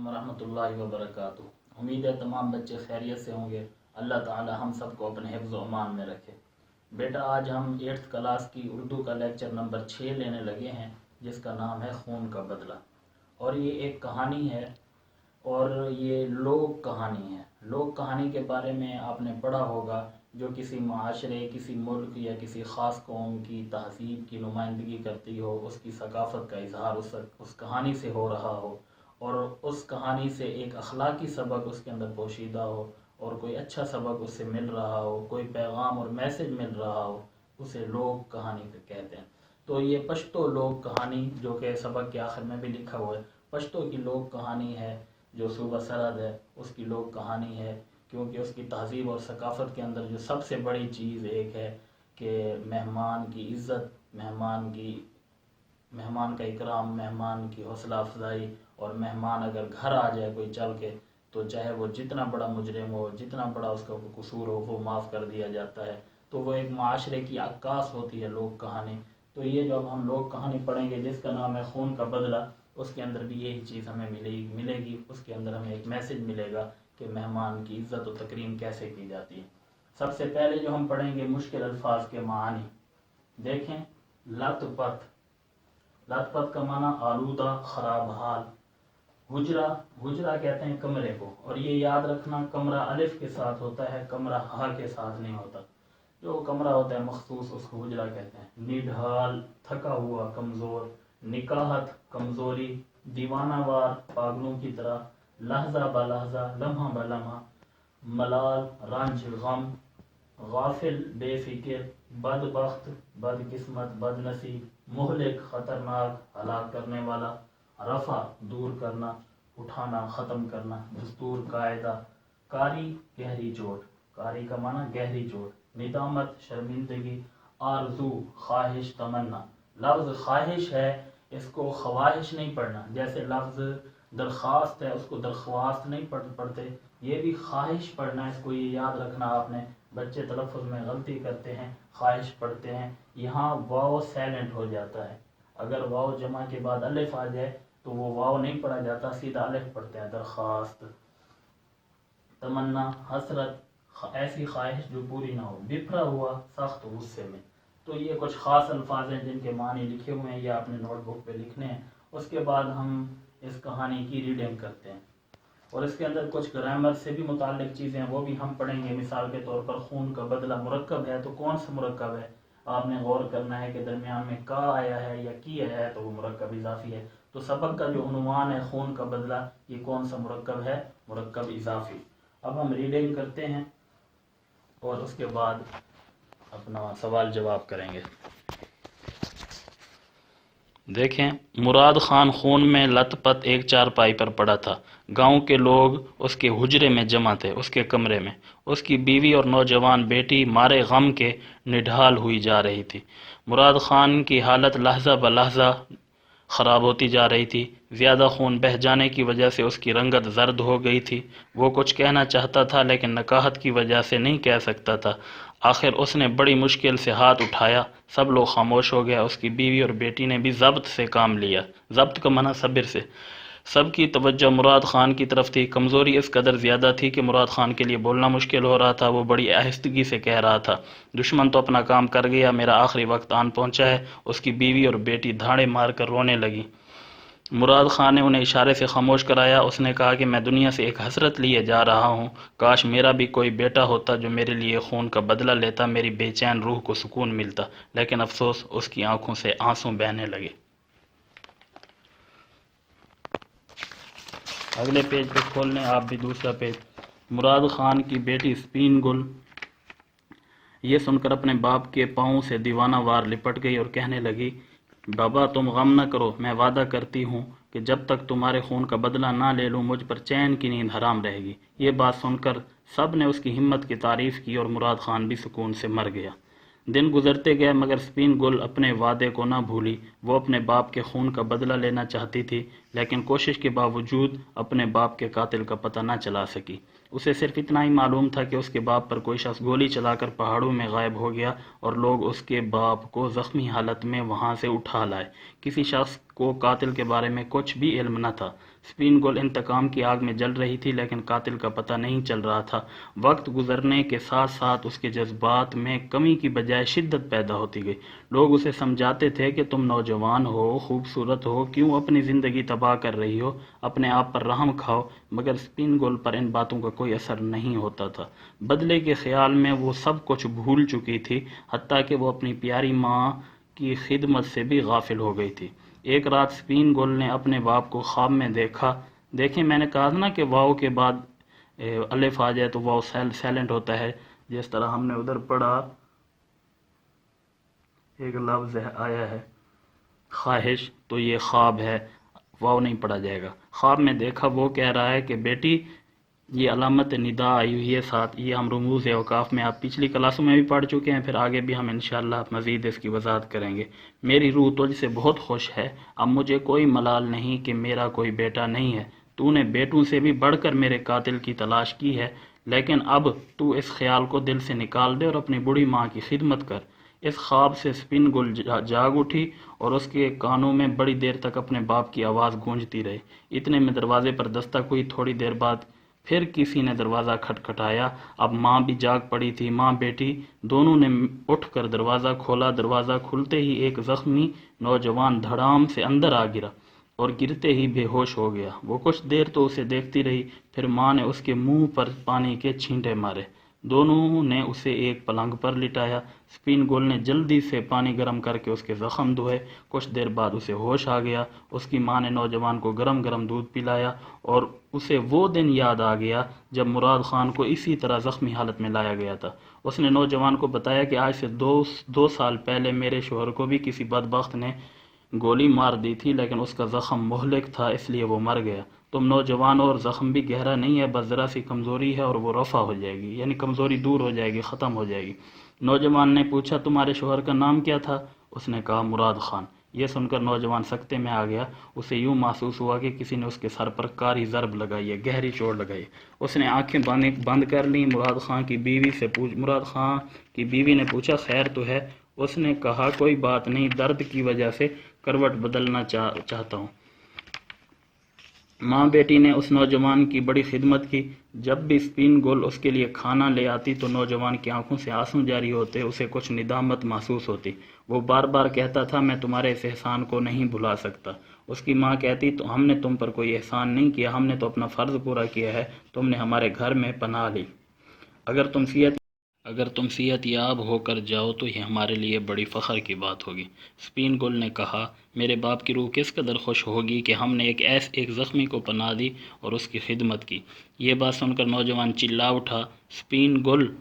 वरहमतुल्लाहि वबरकातुहू। उम्मीद है तमाम बच्चे खैरियत से होंगे। अल्लाह ताला हम सबको अपने हिफ्ज़ व अमान में रखे। बेटा, आज हम 8th क्लास की उर्दू का लेक्चर नंबर 6 लेने लगे हैं, जिसका नाम है खून का बदला। और ये एक कहानी है और ये लोक कहानी है। लोक कहानी के बारे में आपने पढ़ा होगा, जो किसी माशरे, किसी मुल्क या किसी ख़ास कौम की तहज़ीब की नुमाइंदगी करती हो, उसकी सकाफ़त का इजहार उस कहानी से हो रहा हो और उस कहानी से एक अखलाकी सबक उसके अंदर पोशीदा हो और कोई अच्छा सबक उससे मिल रहा हो, कोई पैगाम और मैसेज मिल रहा हो, उसे लोक कहानी कहते हैं। तो ये पश्तो लोक कहानी, जो कि सबक के आखिर में भी लिखा हुआ है, पश्तो की लोक कहानी है, जो सूबा सरहद है उसकी लोक कहानी है, क्योंकि उसकी तहज़ीब और सकाफ़त के अंदर जो सबसे बड़ी चीज़ एक है कि मेहमान की इज़्ज़त, मेहमान का इकराम, मेहमान की हौसला अफजाई। और मेहमान अगर घर आ जाए कोई चल के, तो चाहे वो जितना बड़ा मुजरिम हो, जितना बड़ा उसका कसूर हो, वो माफ़ कर दिया जाता है। तो वो एक माशरे की अक्कास होती है लोक कहानी। तो ये जो अब हम लोक कहानी पढ़ेंगे, जिसका नाम है खून का बदला, उसके अंदर भी यही चीज़ हमें मिलेगी। उसके अंदर हमें एक मैसेज मिलेगा कि मेहमान की इज़्ज़त और तकरीम कैसे की जाती है। सबसे पहले जो हम पढ़ेंगे मुश्किल अल्फाज के मानी। देखें, लतपत। लतपत का माना आलूदा, खराब हाल। हुजरा, हुजरा कहते हैं कमरे को, और ये याद रखना, कमरा अलिफ के साथ होता है, कमरा हा के साथ नहीं होता। जो कमरा होता है मखसूस, उसको हुजरा कहते हैं। निढाल, थका हुआ, कमज़ोर। निकाहत, कमज़ोरी। दीवानावार, पागलों की तरह। लहजा ब लहजा, लम्हा ब लम्हा। मलाल, रंज, गम। गाफिल, बेफिक्र। बदबख्त, बदकिस्मत, बदनसीब। मुहलिक, खतरनाक, हलाक करने वाला। रफ़ा, दूर करना, उठाना, ख़त्म करना। दस्तूर, कायदा। कारी, गहरी चोट। कारी का माना गहरी चोट। निदामत, शर्मिंदगी। आरज़ू, ख्वाहिश, तमन्ना। लफ्ज़ ख्वाहिश है, इसको ख्वाहिश नहीं पढ़ना। जैसे लफ्ज़ दरख्वास्त है, उसको दरख्वास्त नहीं पढ़ते, ये भी ख्वाहिश पढ़ना है। इसको ये याद रखना आपने। बच्चे तलफ़्फ़ुज़ में गलती करते हैं, ख्वाहिश पढ़ते हैं, यहाँ वाव साइलेंट हो जाता है। अगर वाव जमा के बाद अलिफ आ जाए तो वो वाव नहीं पढ़ा जाता, सीधा अलिफ पढ़ते हैं। दरख्वास्त। तमन्ना, हसरत, ऐसी ख्वाहिश जो पूरी ना हो। बिफरा हुआ, सख्त गुस्से में। तो ये कुछ ख़ास अल्फाज हैं जिनके मानी लिखे हुए हैं, ये आपने नोटबुक पे लिखने हैं। उसके बाद हम इस कहानी की रीडिंग करते हैं और इसके अंदर कुछ ग्रामर से भी मुताल्लिक चीज़ें हैं, वो भी हम पढ़ेंगे। मिसाल के तौर पर खून का बदला मुरक्कब है, तो कौन सा मुरक्कब है आपने गौर करना है कि दरमियान में का आया है या की आया है, तो वो मुरक्कब इजाफी है। तो सबक का जो उन्वान है खून का बदला, ये कौन सा मुरक्कब है? मुरक्कब इजाफी। अब हम रीडिंग करते हैं और उसके बाद अपना सवाल जवाब करेंगे। देखें, मुराद खान खून में लथपथ एक चारपाई पर पड़ा था। गांव के लोग उसके हुजरे में जमा थे, उसके कमरे में। उसकी बीवी और नौजवान बेटी मारे गम के निढाल हुई जा रही थी। मुराद खान की हालत लहजा ब लहजा ख़राब होती जा रही थी। ज़्यादा खून बह जाने की वजह से उसकी रंगत जर्द हो गई थी। वो कुछ कहना चाहता था, लेकिन नकाहत की वजह से नहीं कह सकता था। आखिर उसने बड़ी मुश्किल से हाथ उठाया। सब लोग खामोश हो गया। उसकी बीवी और बेटी ने भी ज़ब्त से काम लिया। ज़ब्त का मना सब्र से। सबकी तवज्जो मुराद खान की तरफ थी। कमज़ोरी इस कदर ज़्यादा थी कि मुराद खान के लिए बोलना मुश्किल हो रहा था। वो बड़ी आहिस्तगी से कह रहा था, दुश्मन तो अपना काम कर गया, मेरा आखिरी वक्त आन पहुंचा है। उसकी बीवी और बेटी धाड़े मार कर रोने लगी। मुराद खान ने उन्हें इशारे से खामोश कराया। उसने कहा कि मैं दुनिया से एक हसरत लिए जा रहा हूँ। काश मेरा भी कोई बेटा होता जो मेरे लिए खून का बदला लेता, मेरी बेचैन रूह को सुकून मिलता। लेकिन अफसोस, उसकी आंखों से आंसू बहने लगे। अगले पेज पे खोल लें आप भी दूसरा पेज। मुराद खान की बेटी स्पिन गुल ये सुनकर अपने बाप के पाँव से दीवाना वार लिपट गई और कहने लगी, बाबा तुम गम न करो, मैं वादा करती हूँ कि जब तक तुम्हारे खून का बदला ना ले लूँ, मुझ पर चैन की नींद हराम रहेगी। ये बात सुनकर सब ने उसकी हिम्मत की तारीफ़ की और मुराद खान भी सुकून से मर गया। दिन गुजरते गए, मगर स्पिन गुल अपने वादे को ना भूली। वो अपने बाप के खून का बदला लेना चाहती थी, लेकिन कोशिश के बावजूद अपने बाप के कातिल का पता ना चला सकी। उसे सिर्फ इतना ही मालूम था कि उसके बाप पर कोई शख्स गोली चलाकर पहाड़ों में गायब हो गया और लोग उसके बाप को ज़ख्मी हालत में वहां से उठा लाए। किसी शख्स को कातिल के बारे में कुछ भी इल्म न था, स्पिन गोल इंतकाम की आग में जल रही थी, लेकिन कातिल का पता नहीं चल रहा था। वक्त गुजरने के साथ साथ उसके जज्बात में कमी की बजाय शिद्दत पैदा होती गई। लोग उसे समझाते थे कि तुम नौजवान हो, खूबसूरत हो, क्यों अपनी ज़िंदगी तबाह कर रही हो, अपने आप पर रहम खाओ। मगर स्पिन गोल पर इन बातों का कोई असर नहीं होता था। बदले के ख्याल में वो सब कुछ भूल चुकी थी, हत्ता कि वो अपनी प्यारी माँ की खिदमत से भी गाफिल हो गई थी। एक रात स्पिन गोल ने अपने बाप को ख्वाब में देखा। देखें, मैंने कहा था ना कि वाव के बाद अलिफ आ जाए तो वाव साइलेंट होता है। जिस तरह हमने उधर पढ़ा, एक लफ्ज़ आया है ख्वाहिश, तो ये ख्वाब है, वाव नहीं पढ़ा जाएगा। ख्वाब में देखा, वो कह रहा है कि बेटी, ये अलामत निदा आई हुई है साथ, ये हम रमूज़ औकाफ में आप पिछली क्लासों में भी पढ़ चुके हैं, फिर आगे भी हम इंशाअल्लाह मज़ीद इसकी वजाहत करेंगे। मेरी रूह तुझसे बहुत खुश है, अब मुझे कोई मलाल नहीं कि मेरा कोई बेटा नहीं है। तूने बेटों से भी बढ़कर मेरे कातिल की तलाश की है, लेकिन अब तू इस ख्याल को दिल से निकाल दे और अपनी बूढ़ी माँ की खिदमत कर। इस ख्वाब से स्पिन गुल जाग उठी और उसके कानों में बड़ी देर तक अपने बाप की आवाज़ गूंजती रही। इतने में दरवाजे पर दस्तक हुई। थोड़ी देर बाद फिर किसी ने दरवाज़ा खटखटाया। अब माँ भी जाग पड़ी थी। माँ बेटी दोनों ने उठकर दरवाज़ा खोला। दरवाज़ा खुलते ही एक ज़ख्मी नौजवान धड़ाम से अंदर आ गिरा और गिरते ही बेहोश हो गया। वो कुछ देर तो उसे देखती रही, फिर माँ ने उसके मुंह पर पानी के छींटे मारे। दोनों ने उसे एक पलंग पर लिटाया। स्पिन गोल ने जल्दी से पानी गर्म करके उसके ज़ख्म धोए। कुछ देर बाद उसे होश आ गया। उसकी माँ ने नौजवान को गरम गरम दूध पिलाया और उसे वो दिन याद आ गया जब मुराद खान को इसी तरह ज़ख्मी हालत में लाया गया था। उसने नौजवान को बताया कि आज से दो साल पहले मेरे शोहर को भी किसी बदबख्त ने गोली मार दी थी, लेकिन उसका ज़ख्म मुहलिक था, इसलिए वो मर गया। तुम नौजवान और ज़ख्म भी गहरा नहीं है, बस ज़रा सी कमज़ोरी है और वो रफ़ा हो जाएगी, यानी कमज़ोरी दूर हो जाएगी, ख़त्म हो जाएगी। नौजवान ने पूछा, तुम्हारे शोहर का नाम क्या था? उसने कहा, मुराद खान। यह सुनकर नौजवान सख्ते में आ गया। उसे यूं महसूस हुआ कि किसी ने उसके सर पर कारी ज़रब लगाई है, गहरी चोट लगाई। उसने आंखें बंद कर ली। मुराद खान की बीवी ने पूछा, खैर तो है? उसने कहा, कोई बात नहीं, दर्द की वजह से करवट बदलना चाहता हूँ। माँ बेटी ने उस नौजवान की बड़ी खिदमत की। जब भी स्पिन गोल उसके लिए खाना ले आती तो नौजवान की आंखों से आंसू जारी होते, उसे कुछ निदामत महसूस होती। वो बार बार कहता था, मैं तुम्हारे इस एहसान को नहीं भुला सकता। उसकी माँ कहती, तो हमने तुम पर कोई एहसान नहीं किया, हमने तो अपना फ़र्ज़ पूरा किया है। तुमने हमारे घर में पनाह ली। अगर तुम सेहत याब होकर जाओ तो यह हमारे लिए बड़ी फ़ख्र की बात होगी। स्पिन गोल ने कहा, मेरे बाप की रूह किस कदर खुश होगी कि हमने एक ज़ख्मी को पनाह दी और उसकी खिदमत की। ये बात सुनकर नौजवान चिल्ला उठा, स्पिन गोल,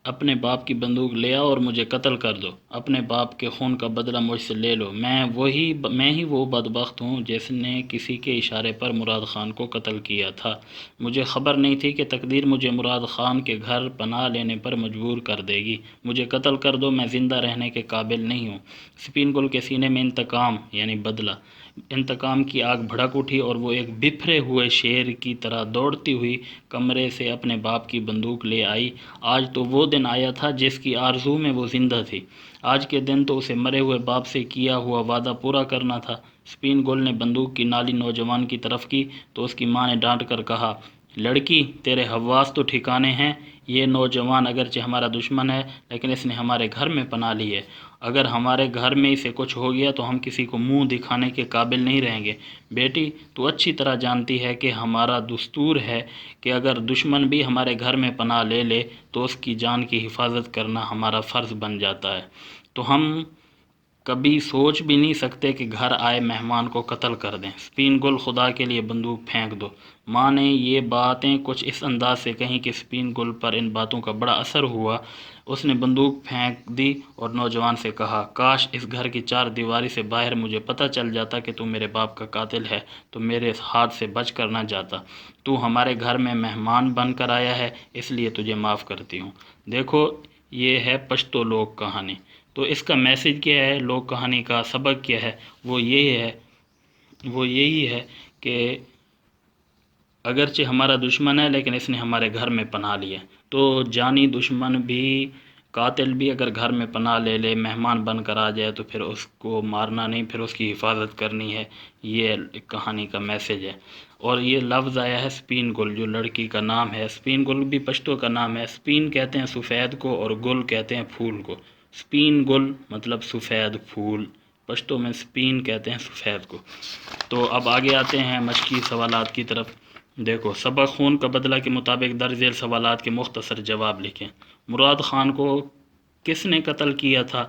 अपने बाप की बंदूक ले आओ और मुझे कत्ल कर दो। अपने बाप के खून का बदला मुझसे ले लो। मैं ही वो बदबख्त हूँ जिसने किसी के इशारे पर मुराद खान को कत्ल किया था। मुझे खबर नहीं थी कि तकदीर मुझे मुराद खान के घर पनाह लेने पर मजबूर कर देगी। मुझे कत्ल कर दो, मैं ज़िंदा रहने के काबिल नहीं हूँ। स्पिन गोल के सीने में इंतकाम की आग भड़क उठी और वो एक बिखरे हुए शेर की तरह दौड़ती हुई कमरे से अपने बाप की बंदूक ले आई। आज तो वो दिन आया था जिसकी आरज़ू में वो जिंदा थी। आज के दिन तो उसे मरे हुए बाप से किया हुआ वादा पूरा करना था। स्पिन गोल ने बंदूक की नाली नौजवान की तरफ की तो उसकी माँ ने डांट कर कहा, लड़की, तेरे हवास तो ठिकाने हैं। ये नौजवान अगरचे हमारा दुश्मन है, लेकिन इसने हमारे घर में पनाह ली है। अगर हमारे घर में इसे कुछ हो गया तो हम किसी को मुंह दिखाने के काबिल नहीं रहेंगे। बेटी, तू अच्छी तरह जानती है कि हमारा दस्तूर है कि अगर दुश्मन भी हमारे घर में पनाह ले ले तो उसकी जान की हिफाजत करना हमारा फ़र्ज़ बन जाता है। तो हम कभी सोच भी नहीं सकते कि घर आए मेहमान को कत्ल कर दें। स्पिन गोल, खुदा के लिए बंदूक फेंक दो। माँ ने ये बातें कुछ इस अंदाज से कहीं कि स्पिन गोल पर इन बातों का बड़ा असर हुआ। उसने बंदूक फेंक दी और नौजवान से कहा, काश इस घर की चार दीवारी से बाहर मुझे पता चल जाता कि तू मेरे बाप का कातिल है तो मेरे हाथ से बच कर न जाता। तू हमारे घर में मेहमान बन कर आया है, इसलिए तुझे माफ़ करती हूँ। देखो, ये है पश्तो लोक कहानी। तो इसका मैसेज क्या है, लोक कहानी का सबक क्या है? वो यही है कि अगरचे हमारा दुश्मन है, लेकिन इसने हमारे घर में पनाह लिया। तो जानी दुश्मन भी قاتل بھی اگر گھر میں پناہ لے لے، مہمان بن کر آ جائے تو پھر اس کو مارنا نہیں، پھر اس کی حفاظت کرنی ہے۔ یہ کہانی کا میسج ہے۔ اور یہ لفظ آیا ہے سپین گل، جو لڑکی کا نام ہے۔ سپین گل بھی پشتو کا نام ہے۔ سپین کہتے ہیں سفید کو اور گل کہتے ہیں پھول کو۔ سپین گل مطلب سفید پھول، پشتو میں سپین کہتے ہیں سفید کو۔ تو اب آگے آتے ہیں مشقی سوالات کی طرف۔ دیکھو، سبق خون کا بدلہ کے مطابق درج ذیل سوالات کے مختصر جواب لکھیں۔ مراد خان کو کس نے قتل کیا تھا؟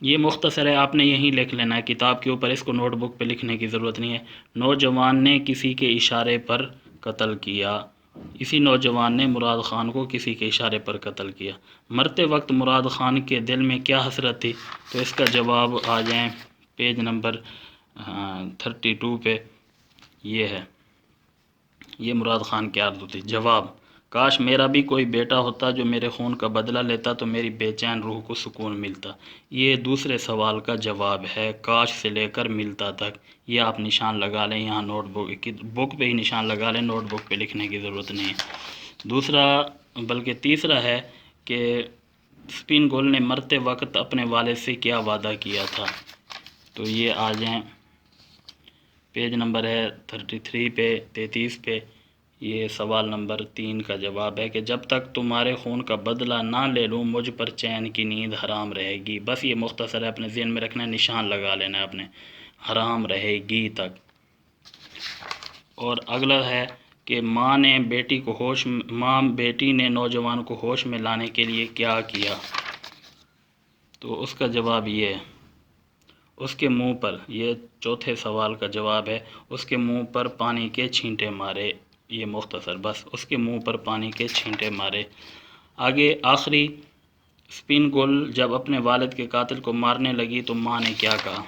یہ مختصر ہے، آپ نے یہیں لکھ لینا ہے کتاب کے اوپر، اس کو نوٹ بک پہ لکھنے کی ضرورت نہیں ہے۔ نوجوان نے کسی کے اشارے پر قتل کیا، اسی نوجوان نے مراد خان کو کسی کے اشارے پر قتل کیا۔ مرتے وقت مراد خان کے دل میں کیا حسرت تھی؟ تو اس کا جواب آ جائیں پیج نمبر 32 پہ، یہ ہے، یہ مراد خان کی آرزو تھی۔ جواب: کاش میرا بھی کوئی بیٹا ہوتا جو میرے خون کا بدلہ لیتا تو میری بے چین روح کو سکون ملتا۔ یہ دوسرے سوال کا جواب ہے، کاش سے لے کر ملتا تک۔ یہ آپ نشان لگا لیں، یہاں نوٹ بک پہ ہی نشان لگا لیں، نوٹ بک پہ لکھنے کی ضرورت نہیں ہے۔ دوسرا بلکہ تیسرا ہے کہ سپین گل نے مرتے وقت اپنے والد سے کیا وعدہ کیا تھا؟ تو یہ آ جائیں، پیج نمبر ہے 33 پہ، 33 پہ، یہ سوال نمبر 3 کا جواب ہے کہ جب تک تمہارے خون کا بدلہ نہ لے لوں مجھ پر چین کی نیند حرام رہے گی۔ بس یہ مختصر ہے، اپنے ذہن میں رکھنا ہے، نشان لگا لینا ہے اپنے، حرام رہے گی تک۔ اور اگلا ہے کہ ماں بیٹی نے نوجوان کو ہوش میں لانے کے لیے کیا کیا؟ تو اس کا جواب یہ ہے، اس کے منہ پر، یہ چوتھے سوال کا جواب ہے، اس کے منہ پر پانی کے چھینٹے مارے۔ یہ مختصر، بس اس کے منہ پر پانی کے چھینٹے مارے۔ آگے آخری، سپین گل جب اپنے والد کے قاتل کو مارنے لگی تو ماں نے کیا کہا؟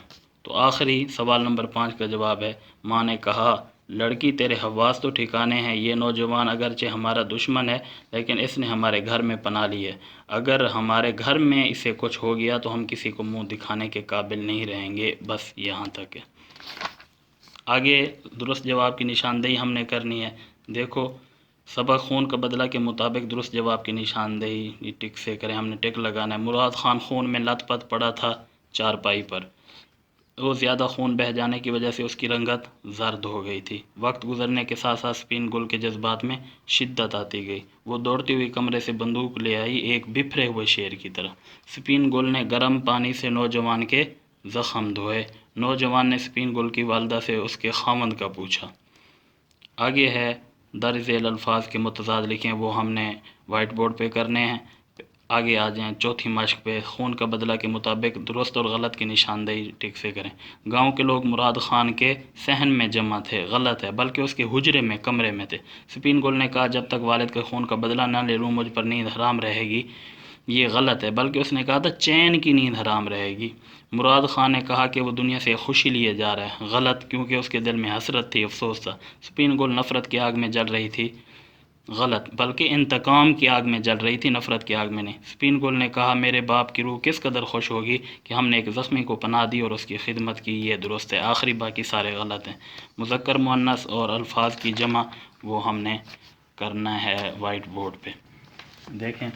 تو آخری سوال نمبر 5 کا جواب ہے، ماں نے کہا، لڑکی تیرے حواس تو ٹھکانے ہیں، یہ نوجوان اگرچہ ہمارا دشمن ہے لیکن اس نے ہمارے گھر میں پناہ لی ہے۔ اگر ہمارے گھر میں اسے کچھ ہو گیا تو ہم کسی کو منہ دکھانے کے قابل نہیں رہیں گے۔ بس یہاں تک ہے۔ آگے درست جواب کی نشاندہی ہم نے کرنی ہے۔ دیکھو، سبق خون کا بدلہ کے مطابق درست جواب کی نشاندہی ٹک سے کریں، ہم نے ٹک لگانا ہے۔ مراد خان خون میں لت پت پڑا تھا چارپائی پر، وہ زیادہ خون بہہ جانے کی وجہ سے اس کی رنگت زرد ہو گئی تھی۔ وقت گزرنے کے ساتھ ساتھ سپین گل کے جذبات میں شدت آتی گئی، وہ دوڑتی ہوئی کمرے سے بندوق لے آئی، ایک بپھرے ہوئے شیر کی طرح۔ سپین گل نے گرم پانی سے نوجوان کے زخم دھوئے۔ نوجوان نے سپین گل کی والدہ سے اس کے خاوند کا پوچھا۔ آگے ہے، درج ذیل الفاظ کے متضاد لکھیں، وہ ہم نے وائٹ بورڈ پہ کرنے ہیں۔ آگے آ جائیں چوتھی مشق پہ، خون کا بدلہ کے مطابق درست اور غلط کی نشاندہی ٹک سے کریں۔ گاؤں کے لوگ مراد خان کے صحن میں جمع تھے، غلط ہے، بلکہ اس کے حجرے میں، کمرے میں تھے۔ سپین گل نے کہا، جب تک والد کے خون کا بدلہ نہ لے لوں مجھ پر نیند حرام رہے گی۔ یہ غلط ہے، بلکہ اس نے کہا تھا چین کی نیند حرام رہے گی۔ مراد خان نے کہا کہ وہ دنیا سے خوشی لیے جا رہا ہے، غلط، کیونکہ اس کے دل میں حسرت تھی، افسوس تھا۔ سپین گل نفرت کی آگ میں جل رہی تھی، غلط، بلکہ انتقام کی آگ میں جل رہی تھی، نفرت کی آگ میں نہیں۔ سپین گل نے کہا، میرے باپ کی روح کس قدر خوش ہوگی کہ ہم نے ایک زخمی کو پناہ دی اور اس کی خدمت کی۔ یہ درست ہے، آخری باقی سارے غلط ہیں۔ مذکر مؤنث اور الفاظ کی جمع وہ ہم نے کرنا ہے وائٹ بورڈ پہ۔ دیکھیں،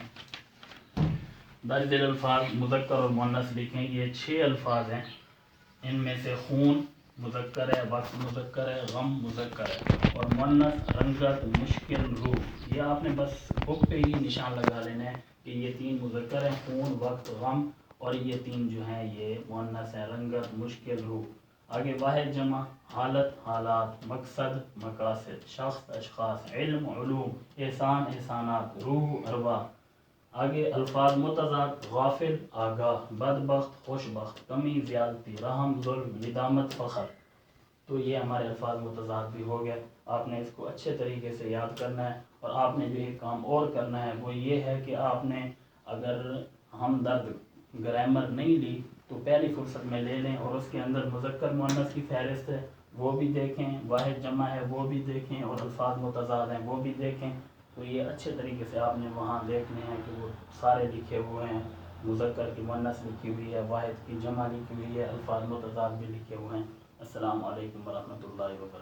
درج ذیل الفاظ مذکر اور مؤنث لکھیں، یہ 6 الفاظ ہیں، ان میں سے خون مذکر ہے، وقت مذکر ہے، غم مذکر ہے، اور مؤنث رنگت، مشکل، روح۔ یہ آپ نے بس بک پہ ہی نشان لگا لینا ہے کہ یہ 3 مذکر ہیں، خون، وقت، غم، اور یہ 3 جو ہیں یہ مؤنث ہیں، رنگت، مشکل، روح۔ آگے واحد جمع، حالت، حالات، مقصد، مقاصد، شخص، اشخاص، علم، علوم، احسان، احسانات، روح، ارواح۔ آگے الفاظ متضاد، غافل، آگاہ، بدبخت، خوشبخت، کمی، زیادتی، رحم، ظلم، ندامت، فخر۔ تو یہ ہمارے الفاظ متضاد بھی ہو گئے۔ آپ نے اس کو اچھے طریقے سے یاد کرنا ہے، اور آپ نے جو ایک کام اور کرنا ہے وہ یہ ہے کہ آپ نے اگر ہمدرد گرامر نہیں لی تو پہلی فرصت میں لے لیں، اور اس کے اندر مذکر مؤنث کی فہرست ہے وہ بھی دیکھیں، واحد جمع ہے وہ بھی دیکھیں، اور الفاظ متضاد ہیں وہ بھی دیکھیں۔ تو یہ اچھے طریقے سے آپ نے وہاں دیکھنے ہیں کہ وہ سارے لکھے ہوئے ہیں، مذکر کی مؤنث لکھی ہوئی ہے، واحد کی جمع لکھی ہوئی ہے، الفاظ متضاد بھی لکھے ہوئے ہیں۔ السلام علیکم ورحمۃ اللہ وبرکاتہ۔